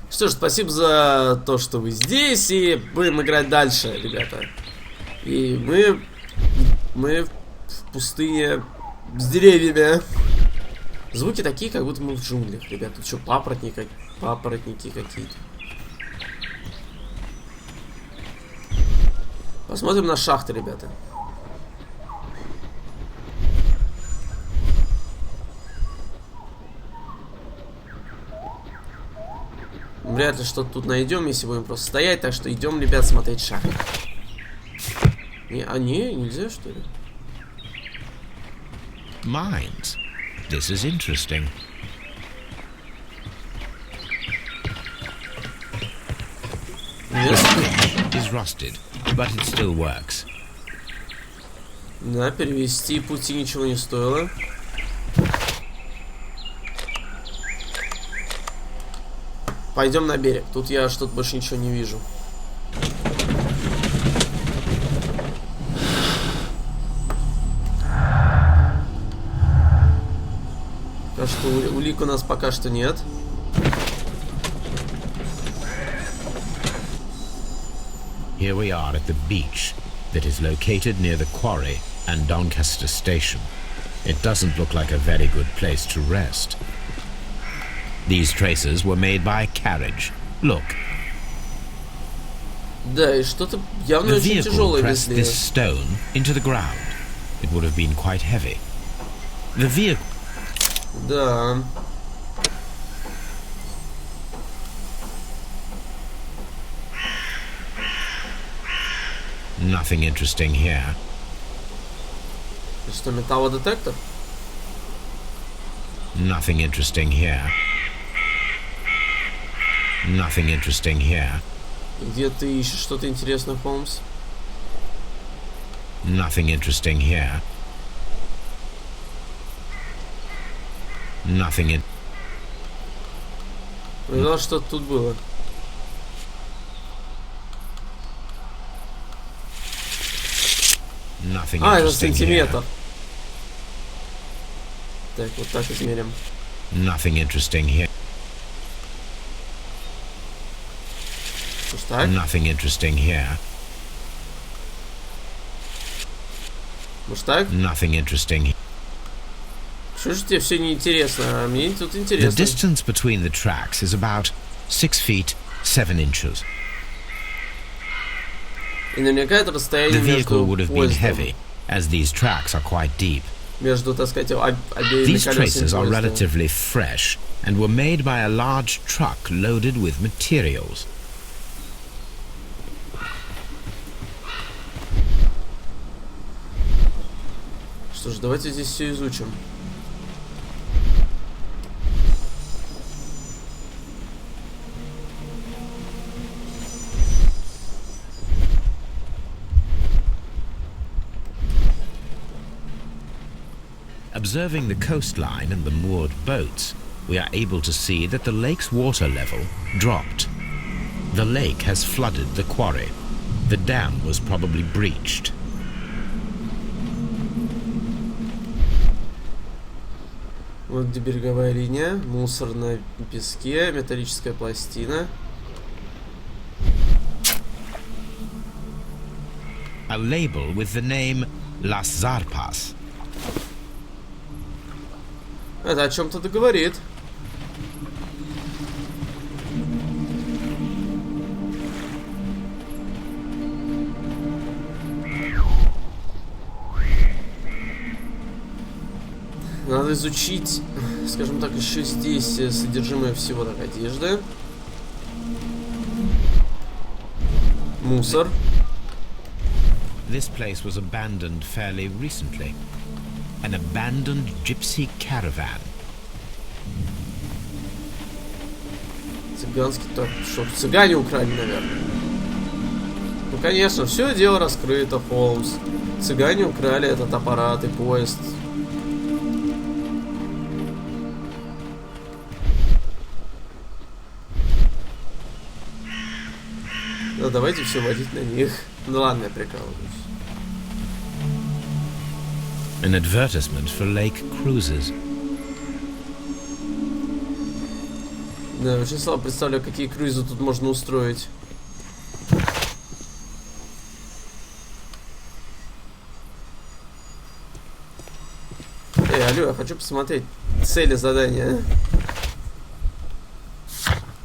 Что ж, спасибо за то, что вы здесь, и будем играть дальше, ребята. И мы в пустыне с деревьями. Звуки такие, как будто мы в джунглях, ребята. Тут что, папоротники какие-то. Посмотрим на шахты, ребята. Вряд ли что-то тут найдем, если будем просто стоять. Так что идем, ребят, смотреть шахты. Нельзя, что ли? Mines. This is interesting. Yes. Is rusted, but it still works. Да, перевести пути ничего не стоило. Пойдем на берег. Тут я что-то больше ничего не вижу. Так что улик у нас пока что нет. Here we are at the beach that is located near the quarry and Doncaster station. It doesn't look like a very good place to rest. These traces were made by a carriage. Look. Да, и что-то явно The очень vehicle тяжелое, pressed если... this stone into the ground. It would have been quite heavy. The vehicle... Да. Nothing interesting here. Что, металлодетектор? Nothing interesting here. Nothing interesting here. Где ты ищешь что-то интересное, Холмс? Nothing interesting here. Nothing in... Видал, что тут было. Nothing А, это interesting сантиметр. here. Так, вот так измерим. Nothing interesting here. Может так? Nothing interesting here. Может так? Nothing interesting. Что же тебе все неинтересно? А мне тут The интересно. distance between the tracks is about 6 feet 7 inches. И наверняка это The расстояние vehicle между would have been поездом. heavy, as these tracks are quite deep. Между, так сказать, обеими These колесами traces are поезда. relatively fresh and were made by a large truck loaded with materials. Что ж, давайте здесь все изучим. Observing the coastline and the moored boats, we are able to see that the lake's water level dropped. The lake has flooded the quarry. The dam was probably breached. Вот где береговая линия, мусор на песке, металлическая пластина. A label with the name Las Zarpas. Это о чем-то договорит. Надо изучить, скажем так, еще здесь содержимое всего так одежды. Мусор. This place was abandoned fairly recently. An abandoned gypsy caravan. Цыганский так, что цыгане украли, наверное. Ну, конечно, все дело раскрыто, Холмс. Цыгане украли этот аппарат и поезд. Да, давайте все водить на них. Ну ладно, я прикалываюсь. An advertisement for lake cruises. Да, очень слабо представляю, какие круизы тут можно устроить. Алло, я хочу посмотреть цели задания.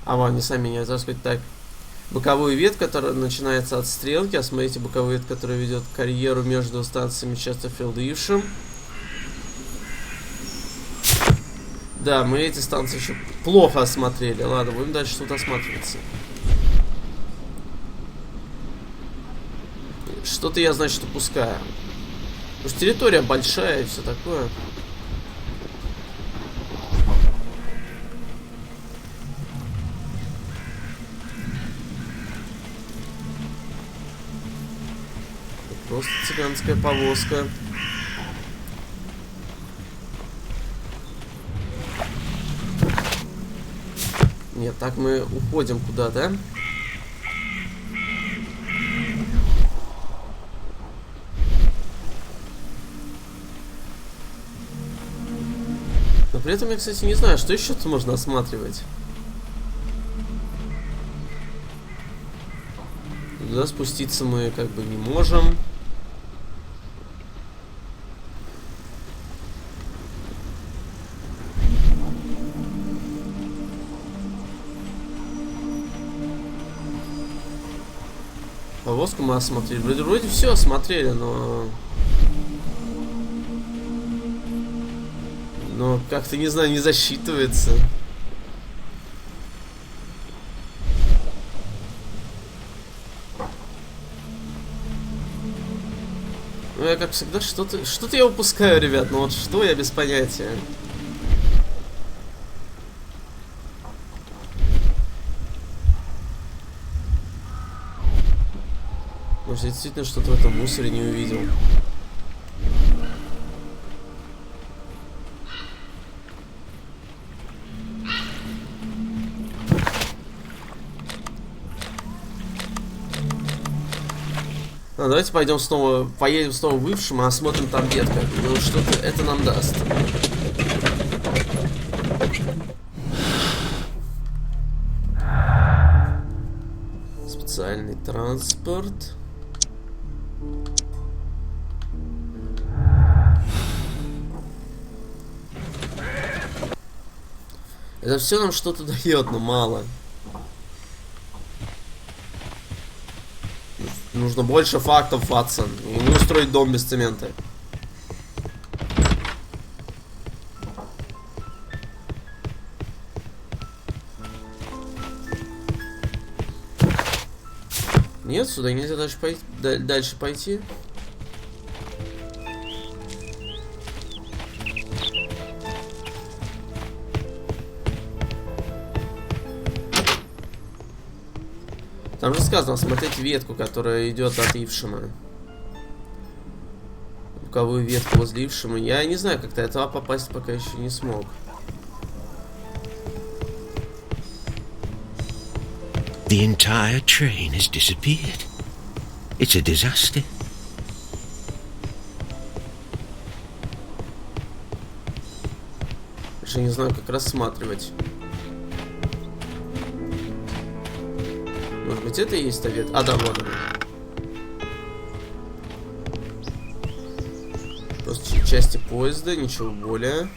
А вон, они сами не сказать. Так. Боковой вид, который начинается от стрелки. Осмотрите боковой вид, который ведет к карьеру между станциями Честерфилд и Ившем. Да, мы эти станции еще плохо осмотрели. Ладно, будем дальше тут осматриваться. Что-то я, значит, упускаю. Потому что территория большая и все такое. Просто цыганская повозка. Нет, так мы уходим куда-то. Но при этом я, кстати, не знаю, что еще тут можно осматривать. Туда спуститься мы как бы не можем. Повозку мы осмотрели. Вроде все осмотрели, но как-то, не знаю, не засчитывается. Ну, я, как всегда, что-то я упускаю, ребят. Ну вот что, я без понятия. Может, я действительно что-то в этом мусоре не увидел. Ну, давайте пойдем снова, поедем снова в Ившем, а осмотрим там ветка. Ну, что-то это нам даст. Специальный транспорт. Это все нам что-то дает, но мало. Нужно больше фактов, Ватсон. И не устроить дом без цемента. Нет, сюда нельзя дальше пойти. Там же сказано смотреть ветку, которая идет от Ившема. Боковую ветку возле Ившема. Я не знаю, как-то этого попасть пока еще не смог. The entire train has disappeared. It's a disaster. Даже не знаю, как рассматривать. Может быть, это и есть та ветка? А, да, вот она. Просто части поезда, ничего более.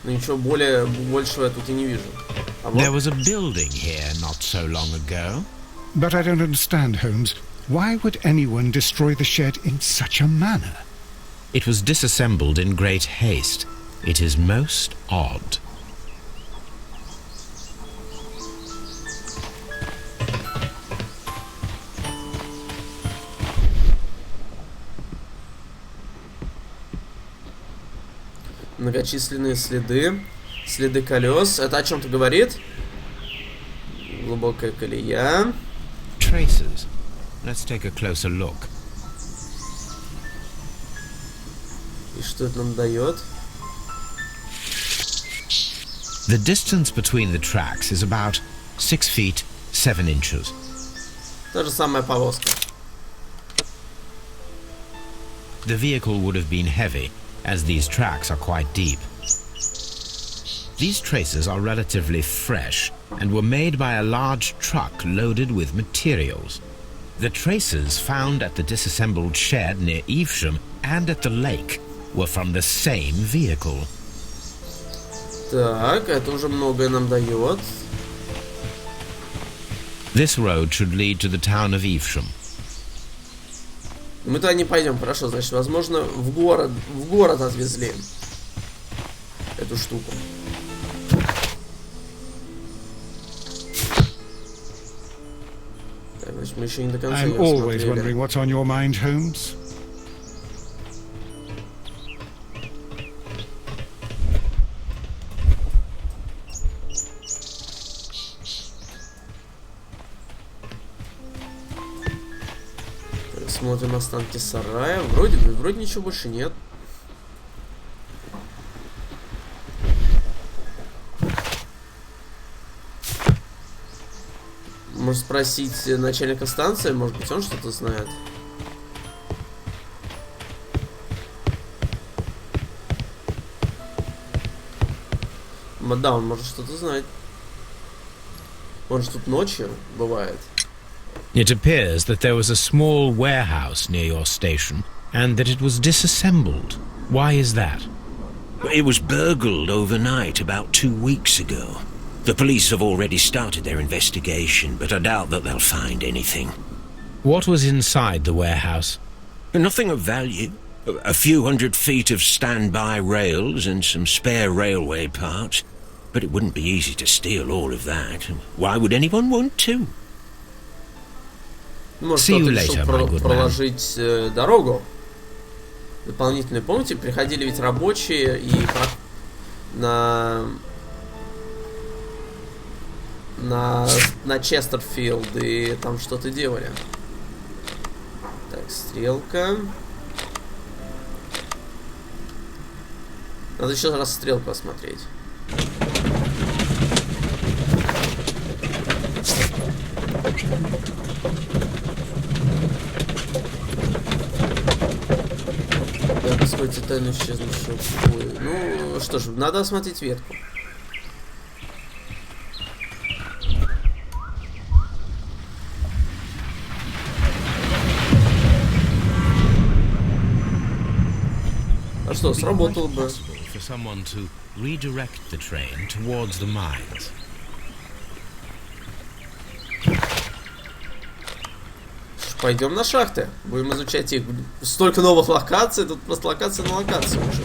Но ничего более большего я тут и не вижу. А вот. There was a building here not so long ago. But I don't understand, Holmes. Why would anyone destroy the shed in such a manner? It was disassembled in great haste. It is most odd. Многочисленные следы. Следы колес. Это о чем-то говорит? Глубокая колея. Traces. Let's take a closer look. И что это нам дает? The distance between the tracks is about 6 feet 7 inches. Та же самая повозка. The vehicle would have been heavy, as these tracks are quite deep. These traces are relatively fresh and were made by a large truck loaded with materials. The traces found at the disassembled shed near Evesham and at the lake were from the same vehicle. Так, это уже многое нам дает. This road should lead to the town of Evesham. Мы туда не пойдем, хорошо, значит, возможно, в город отвезли эту штуку. Так, значит, мы еще не до конца I'm ее always осмотрели. wondering what's on your mind, Holmes. Смотрим останки сарая. Вроде ничего больше нет. Может спросить начальника станции, может быть он что-то знает. Да, он может что-то знать. Он же тут ночью бывает. It appears that there was a small warehouse near your station and that it was disassembled. Why is that? It was burgled overnight about 2 weeks ago. The police have already started their investigation, but I doubt that they'll find anything. What was inside the warehouse? Nothing of value. A few hundred feet of standby rails and some spare railway parts. But it wouldn't be easy to steal all of that. Why would anyone want to? Может, кто-то решил проложить дорогу дополнительную. Помните, приходили ведь рабочие и на Честерфилд и там что-то делали. Так, стрелка. Надо еще раз стрелку осмотреть. Тайну исчезнувшего. Ну что ж, надо осмотреть ветку. А что, сработало бы. Пойдем на шахты, будем изучать их. Столько новых локаций, тут просто локация на локацию уже.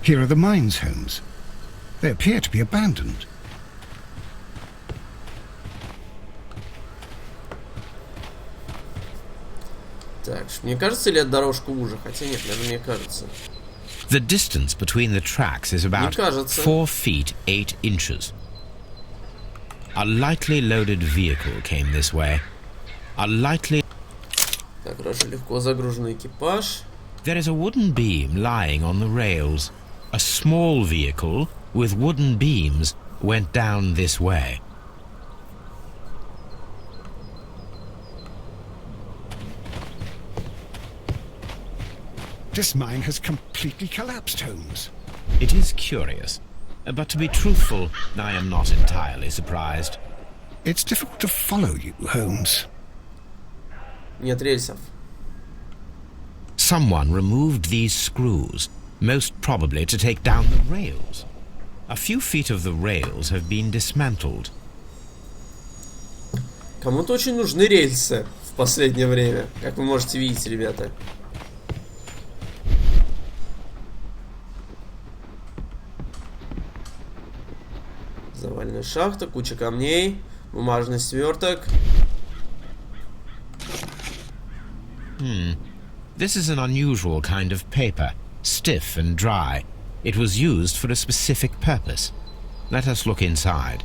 Here are the mines, Holmes. They appear to be abandoned. Так, мне кажется, или эта дорожка уже? Хотя нет, наверное, мне кажется. The distance between the tracks is about 4 feet 8 inches. A lightly loaded vehicle came this way. A lightly... Так, хорошо, легко загруженный экипаж. There is a wooden beam lying on the rails. A small vehicle with wooden beams went down this way. This mine has completely collapsed, Holmes. It is curious, but to be truthful, I am not entirely surprised. It's difficult to follow you, Holmes. Нет рельсов. Someone removed these screws, most probably to take down the rails. A few feet of the rails have been dismantled. Кому-то очень нужны рельсы в последнее время, как вы можете видеть, ребята. Заваленная шахта, куча камней, бумажный сверток. This is an unusual kind of paper, stiff and dry. It was used for a specific purpose. Let us look inside.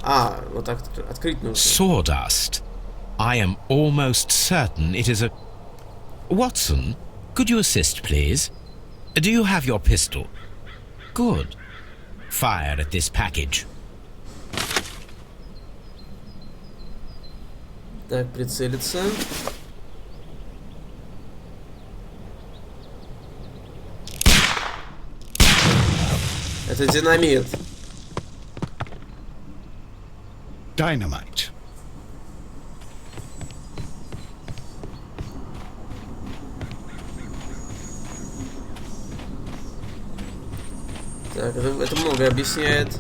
Вот так открыть нужно. Sawdust. I am almost certain it is a... Watson, could you assist, please? Do you have your pistol? Good. fire at this package. Так, прицелиться. Это динамит. Dynamite. Так, это многое объясняет.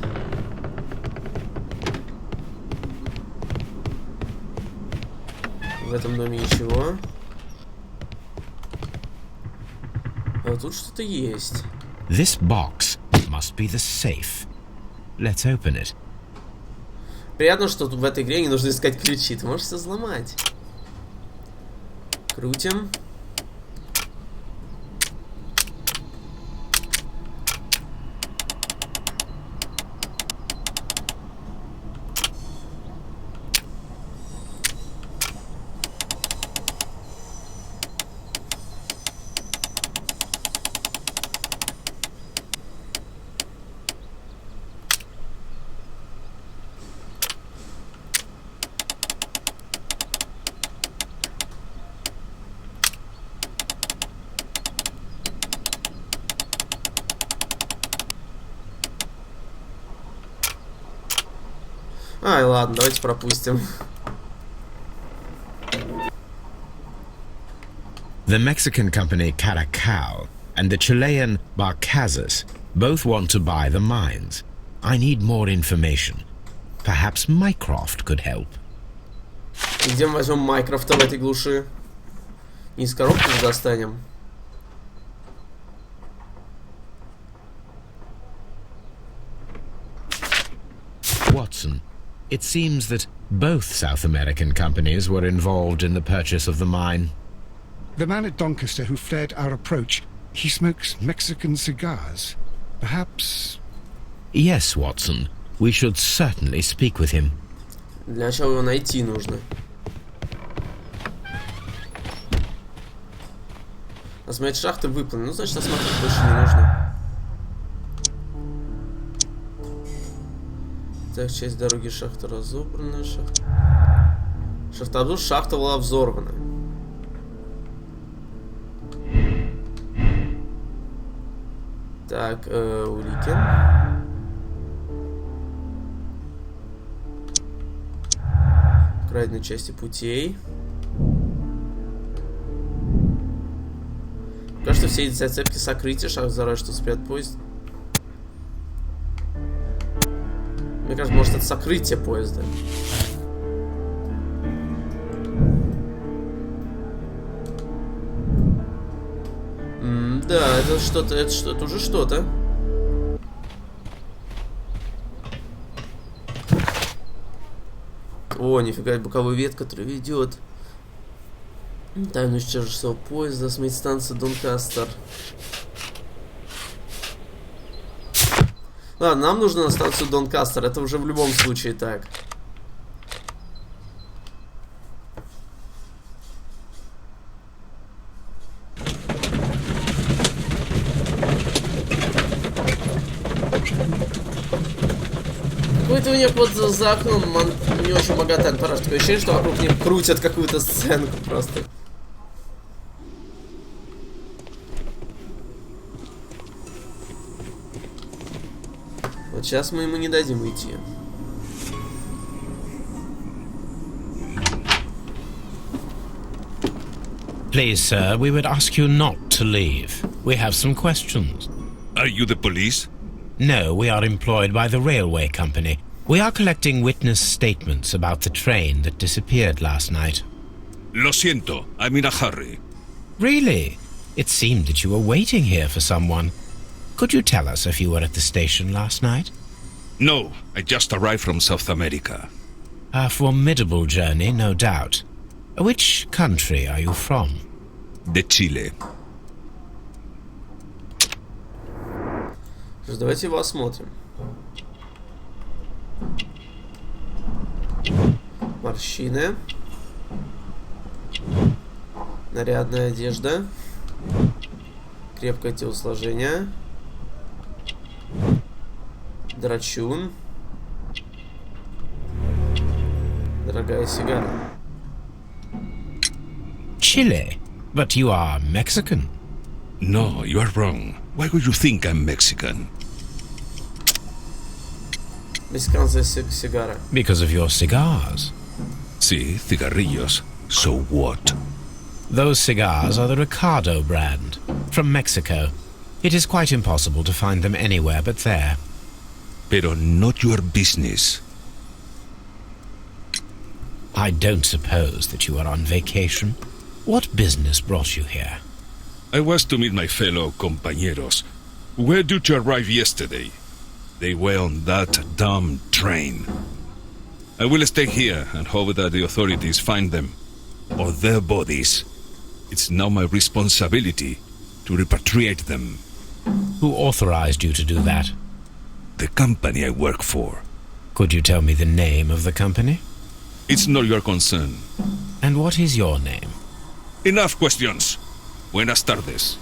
В этом доме ничего. А вот тут что-то есть. This box must be the safe. Let's open it. Приятно, что в этой игре не нужно искать ключи. Ты можешь все взломать. Крутим. Ай, ладно, давайте пропустим. The Mexican company Caracal and the Chilean Barcazas both want to buy the mines. I need more information. Perhaps Mycroft could help. И где мы возьмем Майкрофта в этой глуши? Не из коробки же достанем. Watson, it seems that both South American companies were involved in the purchase of the mine. The man at Doncaster who flared our approach, he smokes Mexican cigars. Perhaps... Yes, Watson. We should certainly speak with him. Для начала его найти нужно. Осмотреть шахты выполнены. Ну, значит, осмотреть больше не нужно. Так, часть дороги шахта разобрана. Шахта была взорвана. Так, улики. Украденные части путей. Кажется, все эти зацепки сокрытия, шаг за что спрятать поезд. Мне кажется, может, это сокрытие поезда. Да, это что-то, это уже что-то. О, нифига, боковой вет, который ведет. Тайну исчезнувшего поезда, сметь станция Донкастер. Ладно, нам нужно на станцию Донкастер, это уже в любом случае так. Какой-то у них вот за окном не очень богатый антураж. Такое ощущение, что вокруг них крутят какую-то сценку просто. Вот сейчас мы ему не дадим уйти. Please, sir, we would ask you not to leave. We have some questions. Are you the police? No, we are employed by the railway company. We are collecting witness statements about the train that disappeared last night. Lo siento, I'm in a hurry. Really? It seemed that you were waiting here for someone. Could you tell us if you were at the station last night? No, I just arrived from South America. A formidable journey, no doubt. Which country are you from? De Chile. Давайте его осмотрим. Морщины. Нарядная одежда. Крепкое телосложение. Драчун. Дорогая сигара. Chile? But you are Mexican. No, you are wrong. Why would you think I'm Mexican? Мексиканская сигара. Because of your cigars. Sí, cigarrillos. So what? Those cigars are the Ricardo brand, from Mexico. It is quite impossible to find them anywhere but there. Pero not your business. I don't suppose that you are on vacation. What business brought you here? I was to meet my fellow compañeros. Where did you arrive yesterday? They were on that damn train. I will stay here and hope that the authorities find them, or their bodies. It's now my responsibility to repatriate them. Who authorized you to do that? The company I work for. Could you tell me the name of the company? It's not your concern. And what is your name? Enough questions. Buenas tardes.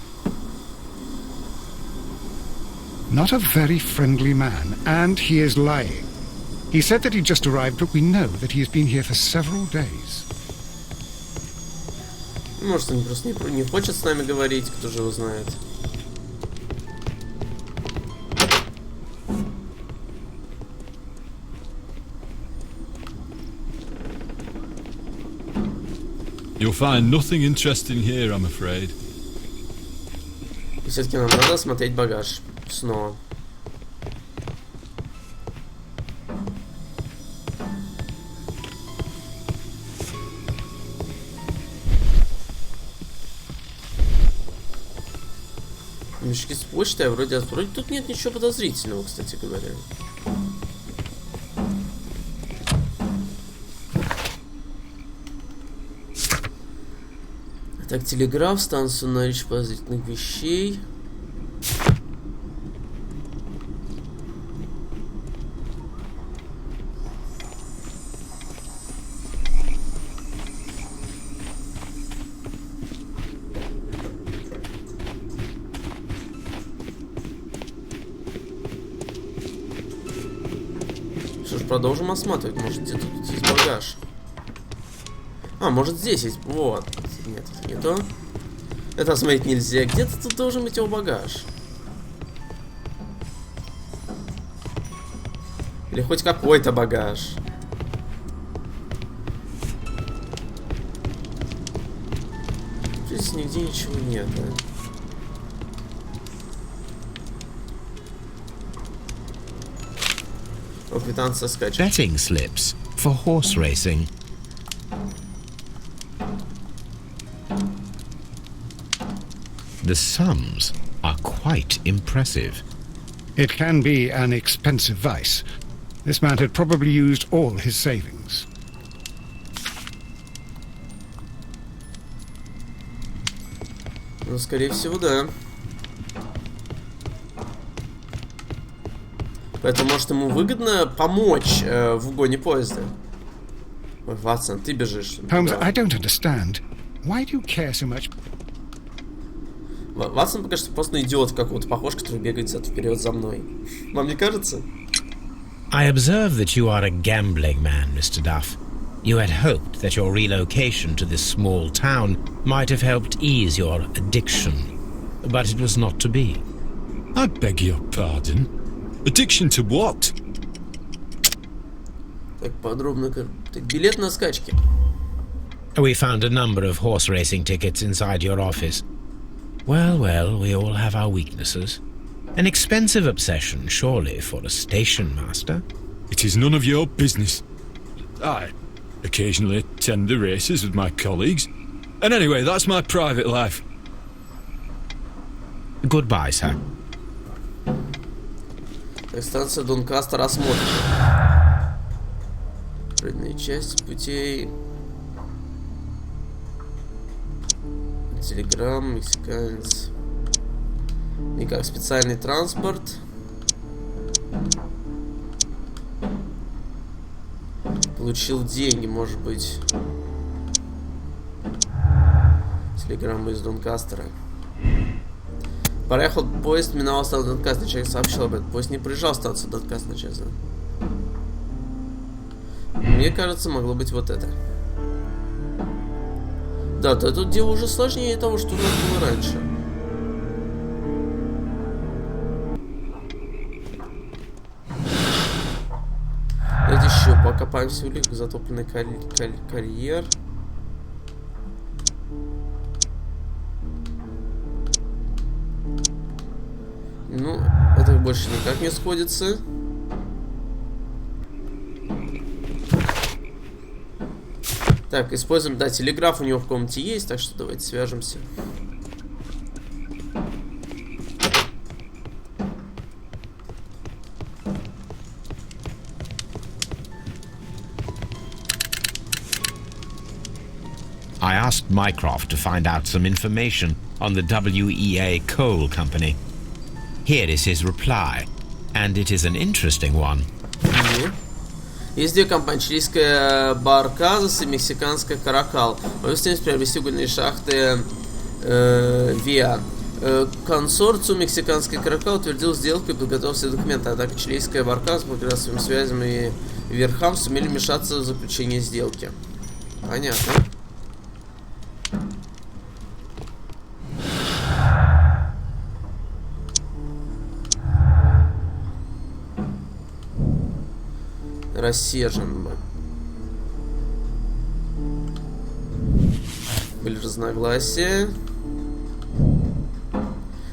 Not a very friendly man, and he is lying. He said that he just arrived, but we know that he has been here for several days. Может, он просто не хочет с нами говорить, кто же его знает. You'll find nothing interesting here, I'm afraid. И все-таки нам надо осмотреть багаж. Снова. Мешки с почтой, вроде тут нет ничего подозрительного, кстати говоря. Так, телеграф, станцию на речь подозрительных вещей. Что ж, продолжим осматривать. Может, где тут есть багаж? А, может, здесь есть. Вот. Нет, это не то. Это смотреть нельзя. Где-то тут должен быть его багаж. Или хоть какой-то багаж. Здесь нигде ничего нет, да? О, квитанция скачки. Betting slips for horse racing. The sums are quite impressive. It can be an expensive vice. This man had probably used all his savings. Ну, скорее всего, да. Поэтому, может, ему выгодно помочь в угоне поезда. Ой, Ватсон, ты бежишь. Holmes, Да. I don't understand. Why do you care so much? Ватсон пока что просто идиот какого-то похож, который бегает взад-вперед за мной. Вам не кажется? I observe that you are a gambling man, Mr. Duff. You had hoped that your relocation to this small town might have helped ease your addiction, but it was not to be. I beg your pardon. Addiction to what? Так подробно. Так, билет на скачки. We found a number of horse racing tickets inside your office. Well, well, we all have our weaknesses. An expensive obsession, surely, for a station master. It is none of your business. I occasionally attend the races with my colleagues. And anyway, that's my private life. Goodbye, sir. Так, станция Донкастер осмотрена. Родные части путей. Телеграм, мексиканец. Никак, специальный транспорт. Получил деньги, может быть. Телеграмма из Донкастера. Проехал поезд, миновал станцию Донкас, человек сообщил об этом. Поезд не проезжал станцию Донкас, честно. Мне кажется, могло быть вот это. Да, то тут дело уже сложнее того, что у нас было раньше. Давайте еще покопаемся в улик, затопленный карьер. Ну, это больше никак не сходится. Так, используем, да, телеграф у него в комнате есть, так что давайте свяжемся. I asked Mycroft to find out some information on the WEA Coal Company. Here is his reply, and it is an interesting one. Есть две компании: чилийская Барказас и мексиканская Каракал. Обе стремятся приобрести угольные шахты ВИА. Консорциум мексиканской Каракал утвердил сделку и подготовил все документы. Однако чилийская Барказас, благодаря своим связям и верхам, сумели вмешаться в заключение сделки. Понятно. Рассержен. Были разногласия.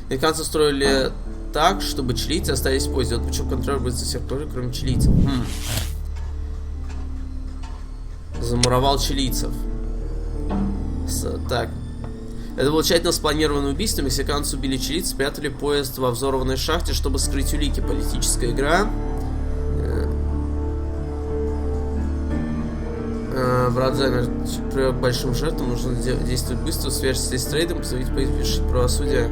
Американцы строили так, чтобы чилийцы остались в поезде. Вот почему контроль будет за всех, кроме чилийцев. Замуровал чилийцев. Так. Это было тщательно спланированное убийство. Мексиканцы убили чилийцев, спрятали поезд во взорванной шахте, чтобы скрыть улики. Политическая игра. Брат замер к большим жертвам, нужно действовать быстро, свяжитесь с трейдом, позовите повершить правосудие.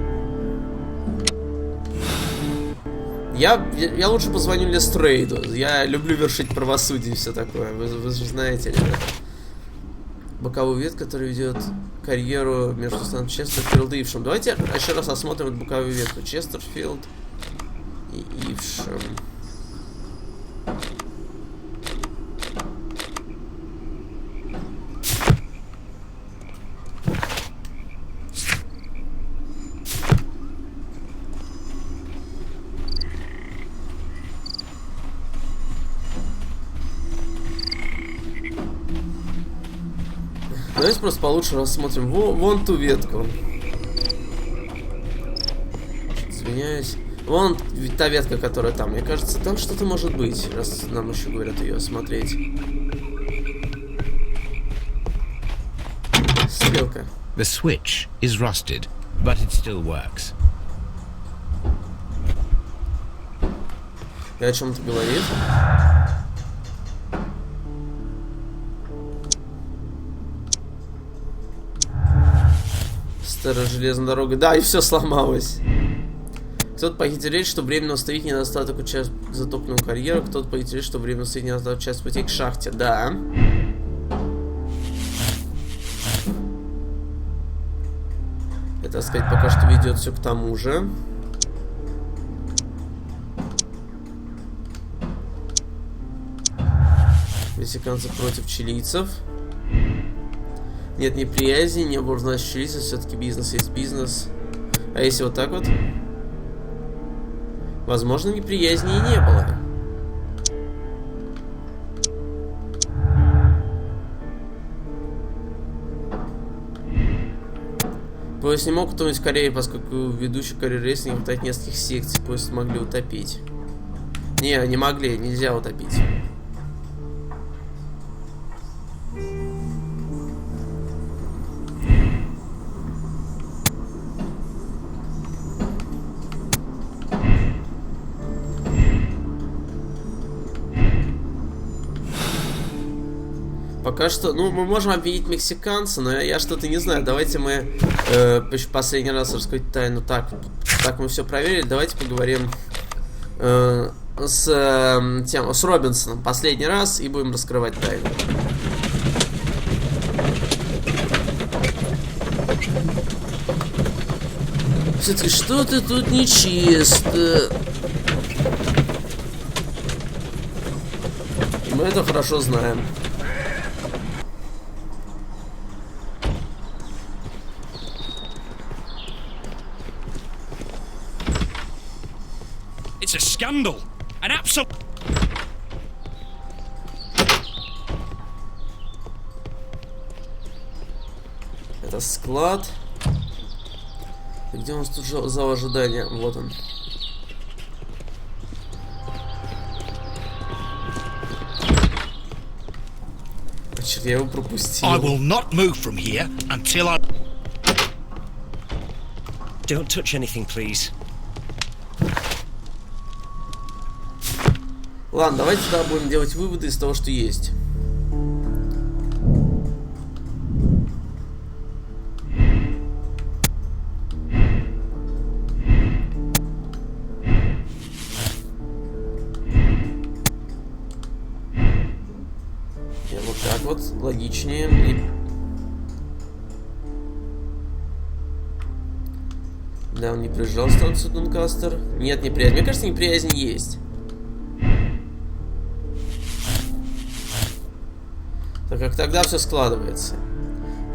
Я лучше позвоню Лестрейду. Я люблю вершить правосудие и все такое. Вы же знаете, ребята. Боковой ветвь, который ведет карьеру между станом Честерфилд и Ившем. Давайте еще раз осмотрим эту боковую ветвь. Честерфилд и Ившем. Давайте просто получше рассмотрим вон ту ветку. Извиняюсь. Вон та ветка, которая там. Мне кажется, там что-то может быть, раз нам еще говорят ее осмотреть. Стрелка. The switch is rusted, but it still works. И о чем-то говорит. Старая железная дорога. Да, и все сломалось. Кто-то похитил речь, что временно установить недостаток участка затопленного карьера. Кто-то похитил речь, что временно установить недостаток участка пути к шахте. Да. Это, так сказать, пока что ведет все к тому же. Мексиканцы против чилийцев. Нет неприязни, не было, значит, чилийцев. Все-таки бизнес есть бизнес. А если вот так вот? Возможно, неприязни и не было. Поезд не мог утонуть в Корее, поскольку ведущий Корее рейс не хватает нескольких секций. Поезд могли утопить. Не могли, нельзя утопить. Пока что, ну, мы можем обвинить мексиканца, но я что-то не знаю. Давайте мы последний раз раскрыть тайну. Так мы все проверили. Давайте поговорим с Робинсоном последний раз и будем раскрывать тайну. все-таки что-то тут нечисто. И мы это хорошо знаем. It's a scandal. An absolute... Это склад. Где у нас тут зал ожидания? Вот он. А черт, я его пропустил. I will not move from here until I... Don't touch anything, please. Ладно, давайте тогда будем делать выводы из того, что есть. Вот так вот, логичнее. Да, он не приезжал в станцию Донкастер. Нет, неприязнь. Мне кажется, неприязнь есть. Так как тогда все складывается.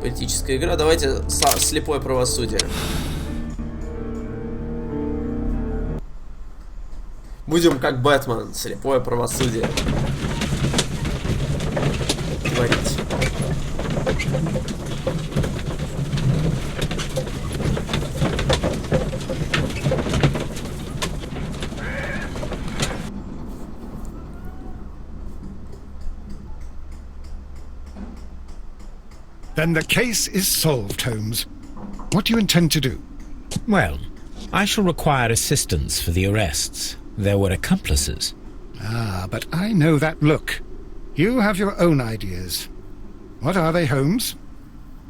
Политическая игра. Давайте слепое правосудие. Будем как Бэтмен. Слепое правосудие. Творить. Then the case is solved, Holmes. What do you intend to do? Well, I shall require assistance for the arrests. There were accomplices. Ah, but I know that look. You have your own ideas. What are they, Holmes?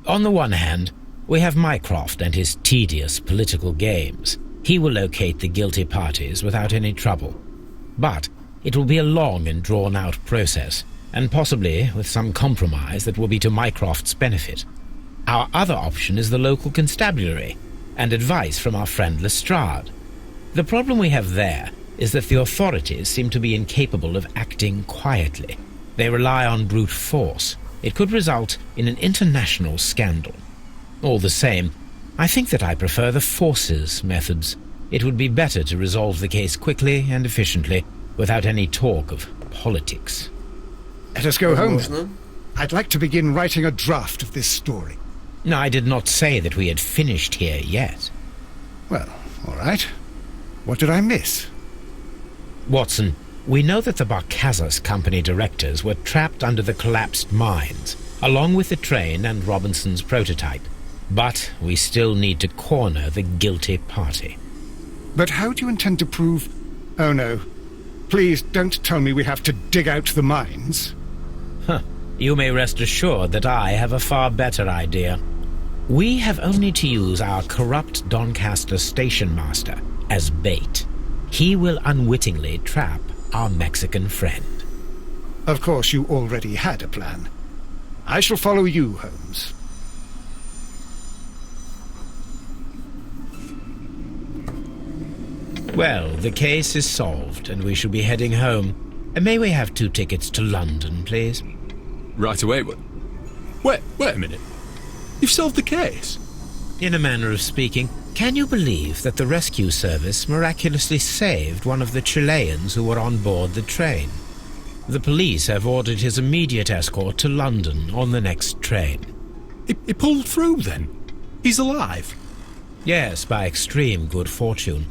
On the one hand, we have Mycroft and his tedious political games. He will locate the guilty parties without any trouble. But it will be a long and drawn-out process, and possibly with some compromise that will be to Mycroft's benefit. Our other option is the local constabulary, and advice from our friend Lestrade. The problem we have there is that the authorities seem to be incapable of acting quietly. They rely on brute force. It could result in an international scandal. All the same, I think that I prefer the forces methods. It would be better to resolve the case quickly and efficiently, without any talk of politics. Let us go home, then. I'd like to begin writing a draft of this story. No, I did not say that we had finished here yet. Well, all right. What did I miss? Watson, we know that the Barcazas Company directors were trapped under the collapsed mines, along with the train and Robinson's prototype. But we still need to corner the guilty party. But how do you intend to prove... Oh, no. Please don't tell me we have to dig out the mines. Huh. You may rest assured that I have a far better idea. We have only to use our corrupt Doncaster station master as bait. He will unwittingly trap our Mexican friend. Of course, you already had a plan. I shall follow you, Holmes. Well, the case is solved, and we shall be heading home. May we have 2 tickets to London, please? Right away, but... Wait a minute. You've solved the case? In a manner of speaking, can you believe that the rescue service miraculously saved one of the Chileans who were on board the train? The police have ordered his immediate escort to London on the next train. He pulled through, then? He's alive? Yes, by extreme good fortune.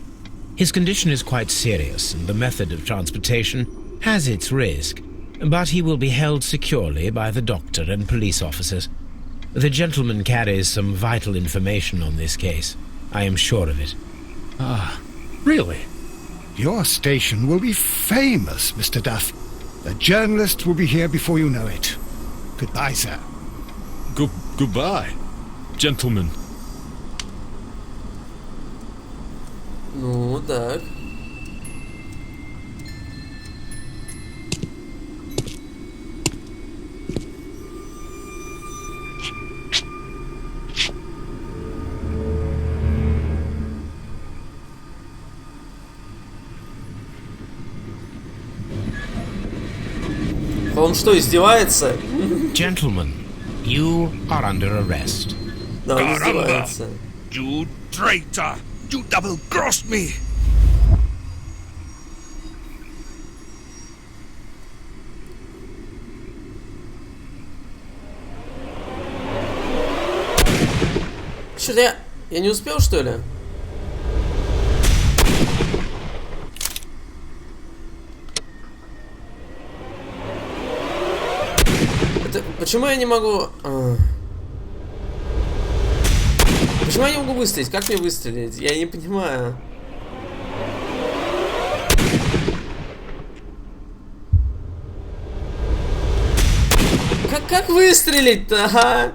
His condition is quite serious, and the method of transportation has its risk, but he will be held securely by the doctor and police officers. The gentleman carries some vital information on this case. I am sure of it. Ah, really? Your station will be famous, Mr. Duff. The journalists will be here before you know it. Goodbye, sir. Goodbye, gentlemen. Ну, так. Он что, издевается? Gentlemen, you are under arrest. Да, он издевается. You traitor! You double-crossed me! Что-то я не успел, что ли? Это, почему я не могу... Почему я не могу выстрелить? Как мне выстрелить? Я не понимаю. Как выстрелить-то, ага?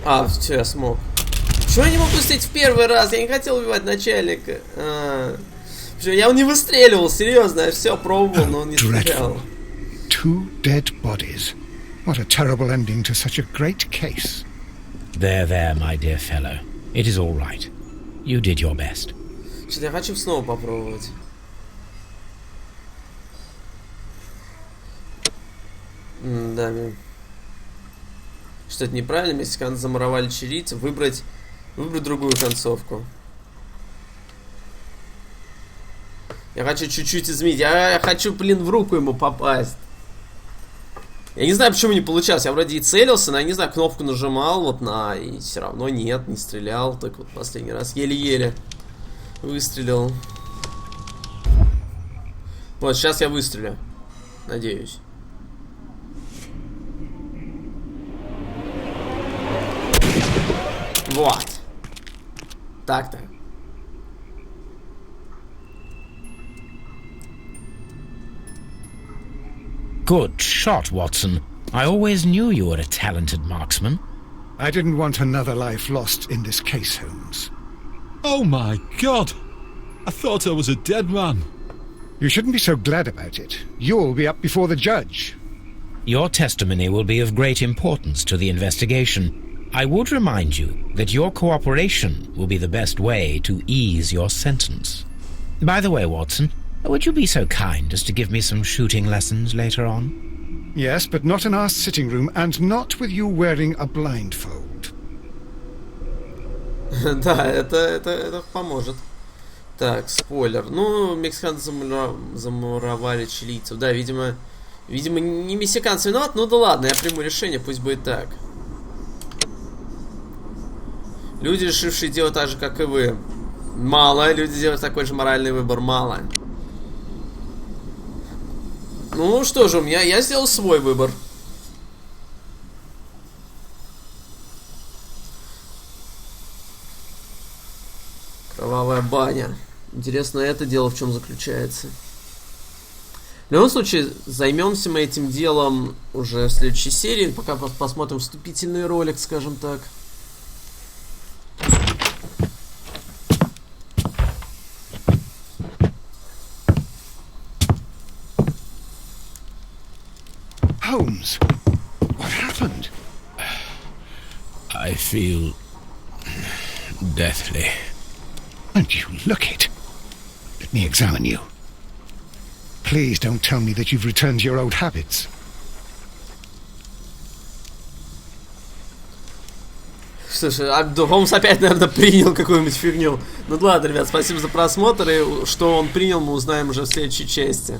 А, все, я смог. Почему я не мог пустить в первый раз? Я не хотел убивать начальника. Я не выстреливал, серьезно. Я все пробовал, но он не стрелял. Two dead bodies. What a terrible ending to such a great case. There, my dear fellow. It is all right. You did your best. Что-то я хочу снова попробовать. Да, что это неправильно, мексиканцы замуровали чилийцев, выбрать другую концовку. Я хочу чуть-чуть изменить. Я хочу, блин, в руку ему попасть. Я не знаю, почему не получалось. Я вроде и целился, но я не знаю, кнопку нажимал вот на... И все равно нет, не стрелял. Только вот последний раз еле-еле выстрелил. Вот, сейчас я выстрелю. Надеюсь. Вот. Так-то. Good shot, Watson. I always knew you were a talented marksman. I didn't want another life lost in this case, Holmes. Oh my God! I thought I was a dead man. You shouldn't be so glad about it. You'll be up before the judge. Your testimony will be of great importance to the investigation. I would remind you that your cooperation will be the best way to ease your sentence. By the way, Watson, would you be so kind as to give me some shooting lessons later on? Yes, but not in our sitting room, and not with you wearing a blindfold. Да, это поможет. Так, спойлер. Ну, мексиканцы замуровали чилийцев. Да, видимо, не мексиканцы виноват. Ну да ладно, я приму решение, пусть будет так. Люди, решившие делать так же, как и вы. Мало. Люди делают такой же моральный выбор. Мало. Ну что же, я сделал свой выбор. Кровавая баня. Интересно, это дело в чем заключается. В любом случае, займемся мы этим делом уже в следующей серии. Пока посмотрим вступительный ролик, скажем так. Holmes, what happened? I feel deathly. And you look it. Let me examine you. Please don't tell me that you've returned to your old habits. Слушай, Холмс опять, наверное, принял какую-нибудь фигню. Ну ладно, ребят, спасибо за просмотр. И что он принял, мы узнаем уже в следующей части.